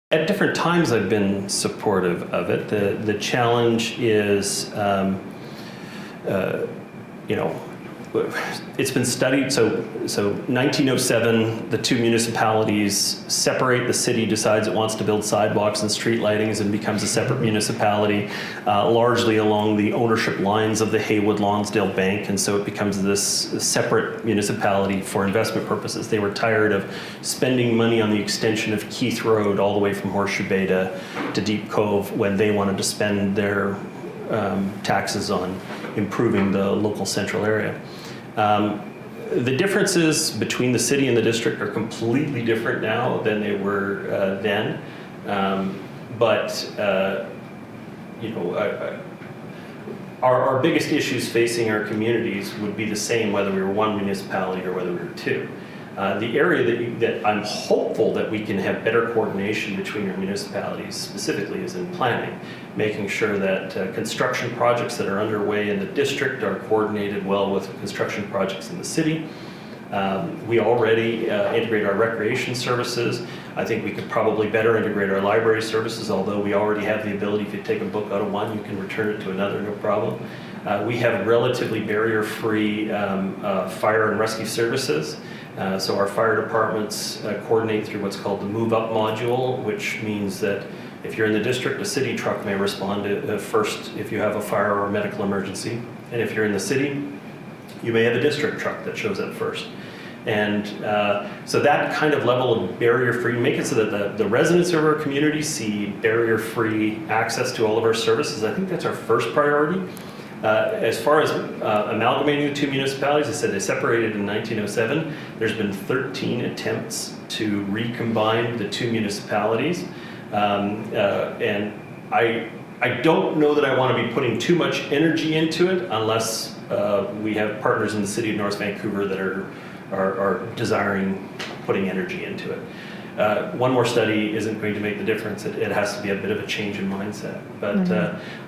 At different times, I've been supportive of it. The challenge is, it's been studied. So 1907, the two municipalities separate. The city decides it wants to build sidewalks and street lightings and becomes a separate municipality, largely along the ownership lines of the Haywood-Lonsdale Bank. And so it becomes this separate municipality for investment purposes. They were tired of spending money on the extension of Keith Road all the way from Horseshoe Bay to Deep Cove when they wanted to spend their taxes on improving the local central area. The differences between the city and the district are completely different now than they were then. Our biggest issues facing our communities would be the same whether we were one municipality or whether we were two. The area that I'm hopeful that we can have better coordination between our municipalities specifically is in planning, making sure that construction projects that are underway in the district are coordinated well with construction projects in the city. We already integrate our recreation services. I think we could probably better integrate our library services, although we already have the ability, if you take a book out of one, you can return it to another, no problem. We have relatively barrier-free fire and rescue services. So our fire departments coordinate through what's called the Move Up module, which means that if you're in the district, a city truck may respond first if you have a fire or a medical emergency. And if you're in the city, you may have a district truck that shows up first. And so that kind of level of barrier-free, make it so that the residents of our community see barrier-free access to all of our services. I think that's our first priority. As far as amalgamating the two municipalities, I said they separated in 1907. There's been 13 attempts to recombine the two municipalities. And I don't know that I want to be putting too much energy into it unless we have partners in the city of North Vancouver that are desiring putting energy into it. One more study isn't going to make the difference. It has to be a bit of a change in mindset. But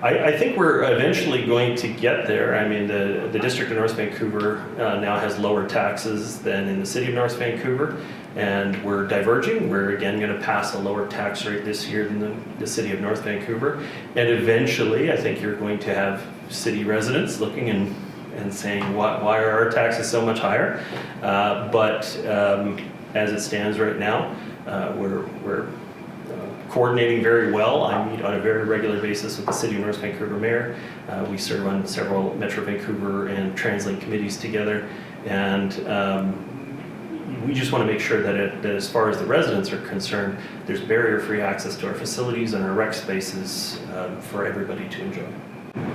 I think we're eventually going to get there. I mean, the District of North Vancouver now has lower taxes than in the City of North Vancouver, and we're diverging. We're again going to pass a lower tax rate this year than the City of North Vancouver. And eventually, I think you're going to have city residents looking and saying, why are our taxes so much higher? As it stands right now, we're coordinating very well. I meet on a very regular basis with the City of North Vancouver Mayor. We serve on several Metro Vancouver and TransLink committees together, and we just want to make sure that as far as the residents are concerned, there's barrier-free access to our facilities and our rec spaces for everybody to enjoy.